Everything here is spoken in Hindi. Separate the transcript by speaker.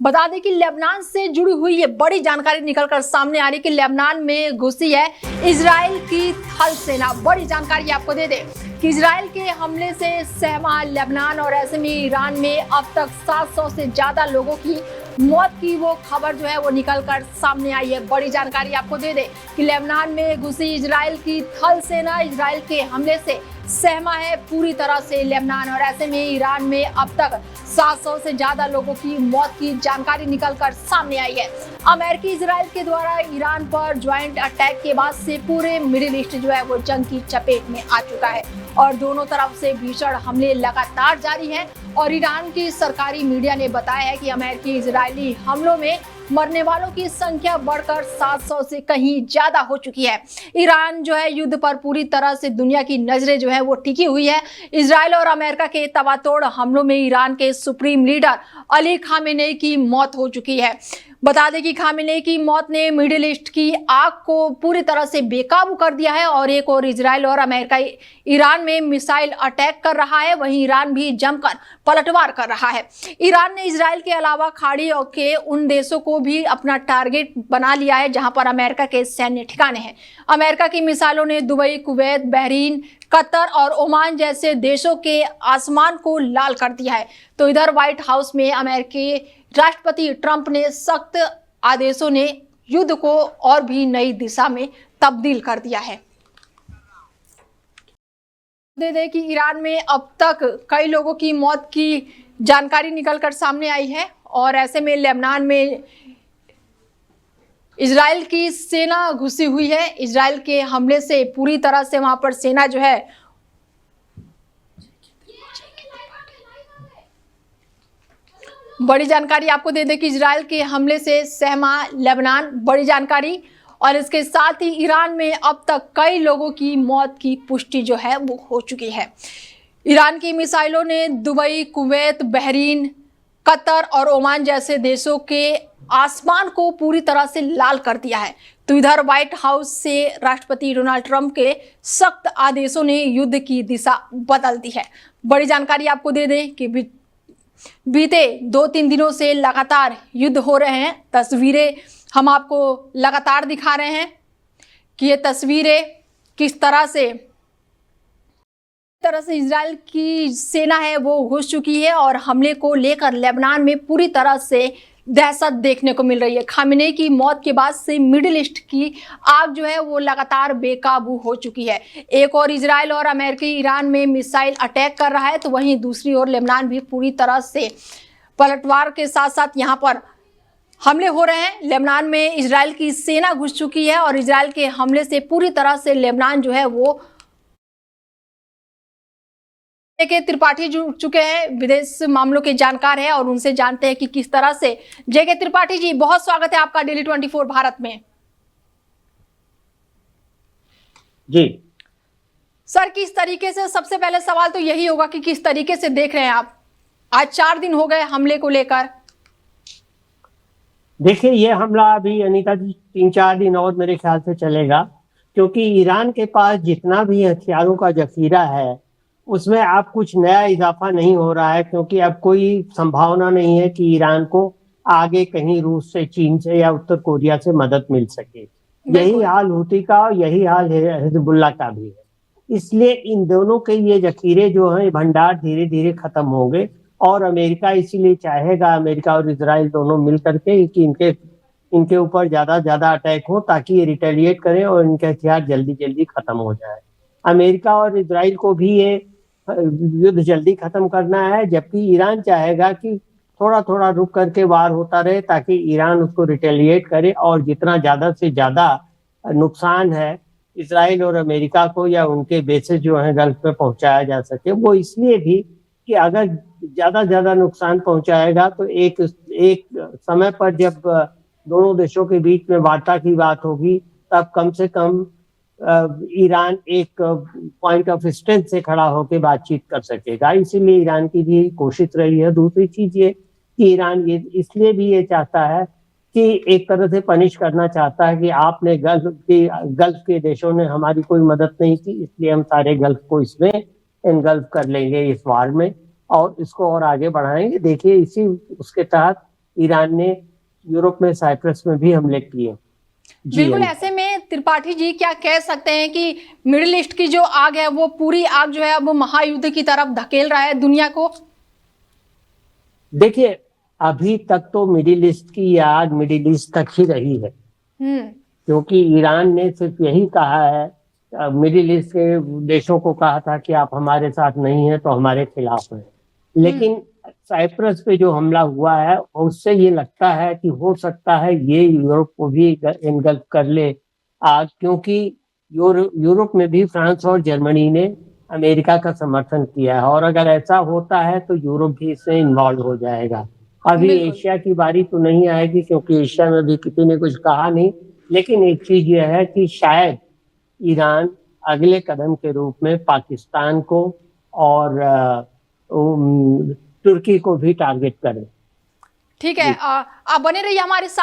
Speaker 1: बता दें कि लेबनान से जुड़ी हुई ये बड़ी जानकारी निकलकर सामने आ रही कि लेबनान में घुसी है इजराइल की थल सेना। बड़ी जानकारी आपको दे दें कि इजराइल के हमले से सहमा लेबनान और ऐसे में ईरान में अब तक 700 से ज्यादा लोगों की मौत की वो खबर जो है वो निकलकर सामने आई है। बड़ी जानकारी आपको दे दें कि लेबनान में घुसी इजराइल की थल सेना इजराइल के हमले से सहमा है पूरी तरह से लेबनान और ऐसे में ईरान में अब तक 700 से ज्यादा लोगों की मौत की जानकारी निकलकर सामने आई है। अमेरिकी इजराइल के द्वारा ईरान पर ज्वाइंट अटैक के बाद से पूरे मिडिल ईस्ट जो है वो जंग की चपेट में आ चुका है और दोनों तरफ से भीषण हमले लगातार जारी हैं और ईरान की सरकारी मीडिया ने बताया है कि अमेरिकी इजरायली हमलों में मरने वालों की संख्या बढ़कर 700 से कहीं ज्यादा हो चुकी है। ईरान जो है युद्ध पर पूरी तरह से दुनिया की नजरें जो है वो टिकी हुई है। इजराइल और अमेरिका के तबातोड़ हमलों में ईरान के सुप्रीम लीडर अली खामेनेई की मौत हो चुकी है। बता दें कि खामेनेई की मौत ने मिडिल ईस्ट की आग को पूरी तरह से बेकाबू कर दिया है और एक और इजराइल और अमेरिका ईरान में मिसाइल अटैक कर रहा है, वहीं ईरान भी जमकर पलटवार कर रहा है। ईरान ने इजराइल के अलावा खाड़ी के उन देशों को भी अपना टारगेट बना लिया है जहां पर अमेरिका के सैन्य ठिकाने हैं। अमेरिका की मिसाइलों ने दुबई, कुवैत, बहरीन, कतर और ओमान जैसे देशों के आसमान को लाल कर दिया है। तो इधर व्हाइट हाउस में अमेरिकी राष्ट्रपति ट्रंप ने सख्त आदेशों ने युद्ध को और भी नई दिशा में तब्दील कर दिया है। दे दें कि ईरान में अब तक कई लोगों की मौत की जानकारी निकलकर सामने आई है और ऐसे में लेबनान में इजराइल की सेना घुसी हुई है। इजराइल के हमले से पूरी तरह से वहां पर सेना जो है बड़ी जानकारी आपको दे दें कि इजराइल के हमले से सहमा लेबनान। बड़ी जानकारी और इसके साथ ही ईरान में अब तक कई लोगों की मौत की पुष्टि जो है वो हो चुकी है। ईरान की मिसाइलों ने दुबई, कुवैत, बहरीन, कतर और ओमान जैसे देशों के आसमान को पूरी तरह से लाल कर दिया है। तो इधर व्हाइट हाउस से राष्ट्रपति डोनाल्ड ट्रंप के सख्त आदेशों ने युद्ध की दिशा बदल दी है। बड़ी जानकारी आपको दे दें कि बीते 2-3 दिनों से लगातार युद्ध हो रहे हैं। तस्वीरें हम आपको लगातार दिखा रहे हैं कि ये तस्वीरें किस तरह से इजराइल की सेना है वो घुस चुकी है और हमले को लेकर लेबनान में पूरी तरह से दहशत देखने को मिल रही है। खामेनेई की मौत के बाद से मिडिल ईस्ट की आग जो है वो लगातार बेकाबू हो चुकी है। एक और इजराइल और अमेरिकी ईरान में मिसाइल अटैक कर रहा है तो वहीं दूसरी ओर लेबनान भी पूरी तरह से पलटवार के साथ साथ यहाँ पर हमले हो रहे हैं। लेबनान में इजराइल की सेना घुस चुकी है और इजराइल के हमले से पूरी तरह से लेबनान जो है वो के त्रिपाठी जुड़ चुके हैं, विदेश मामलों के जानकार हैं और उनसे जानते हैं कि किस तरह से। जेके त्रिपाठी जी, बहुत स्वागत है आपका डेली 24 भारत में।
Speaker 2: जी
Speaker 1: सर, किस तरीके से, सबसे पहले सवाल तो यही होगा कि किस तरीके से देख रहे हैं आप, आज 4 दिन हो गए हमले को लेकर।
Speaker 2: देखिए, ये हमला अभी अनीता जी 3-4 दिन और मेरे ख्याल से चलेगा, क्योंकि ईरान के पास जितना भी हथियारों का जखीरा है उसमें अब कुछ नया इजाफा नहीं हो रहा है, क्योंकि अब कोई संभावना नहीं है कि ईरान को आगे कहीं रूस से, चीन से या उत्तर कोरिया से मदद मिल सके। यही हाल हूती का और यही हाल हिजबुल्लाह का भी है। इसलिए इन दोनों के ये जखीरे जो हैं भंडार धीरे धीरे खत्म होंगे और अमेरिका इसीलिए चाहेगा, अमेरिका और इजराइल दोनों मिल करके, कि इनके ऊपर ज्यादा अटैक हो ताकि ये रिटेलिएट करें और इनके हथियार जल्दी जल्दी खत्म हो जाए। अमेरिका और इजराइल को भी ये युद्ध जल्दी खत्म करना है, जबकि ईरान चाहेगा कि थोड़ा थोड़ा रुक करके वार होता रहे ताकि ईरान उसको रिटेलिएट करे और जितना ज्यादा से ज्यादा नुकसान है इजराइल और अमेरिका को या उनके बेसेस जो हैं गल्फ में पहुंचाया जा सके। वो इसलिए भी कि अगर ज्यादा नुकसान पहुंचाएगा तो एक समय पर जब दोनों देशों के बीच में वार्ता की बात होगी तब कम से कम ईरान एक पॉइंट ऑफ स्ट्रेंथ से खड़ा होकर बातचीत कर सकेगा। इसीलिए ईरान की भी कोशिश रही है। दूसरी चीज ये कि ईरान ये इसलिए भी ये चाहता है कि एक तरह से पनिश करना चाहता है कि आपने गल्फ के देशों ने हमारी कोई मदद नहीं की, इसलिए हम सारे गल्फ को इसमें इनगल्फ कर लेंगे इस वार में और इसको और आगे बढ़ाएंगे। देखिए, इसी उसके तहत ईरान ने यूरोप में साइप्रस में भी हमले किए। जी
Speaker 1: बिल्कुल,
Speaker 2: अनिता।
Speaker 1: ऐसे में त्रिपाठी जी क्या कह सकते हैं कि मिडिल ईस्ट की जो आग है वो पूरी आग जो है वो महायुद्ध की तरफ धकेल रहा है दुनिया को?
Speaker 2: देखिए, अभी तक तो मिडिल ईस्ट की आग मिडिल ईस्ट तक ही रही है, क्योंकि ईरान ने सिर्फ यही कहा है, मिडिल ईस्ट के देशों को कहा था कि आप हमारे साथ नहीं हैं तो हमारे खिलाफ हैं। लेकिन साइप्रस पे जो हमला हुआ है उससे ये लगता है कि हो सकता है ये यूरोप को भी इनगल्फ कर ले आग, क्योंकि यूरोप में भी फ्रांस और जर्मनी ने अमेरिका का समर्थन किया है, और अगर ऐसा होता है तो यूरोप भी इसमें इन्वॉल्व हो जाएगा। अभी
Speaker 1: बिल्कुल।
Speaker 2: एशिया की बारी तो नहीं आएगी, क्योंकि एशिया में भी किसी ने कुछ कहा नहीं, लेकिन एक चीज यह है कि शायद ईरान अगले कदम के रूप में पाकिस्तान को और तुर्की को भी टारगेट करे।
Speaker 1: ठीक है, आप बने रहिए हमारे साथ।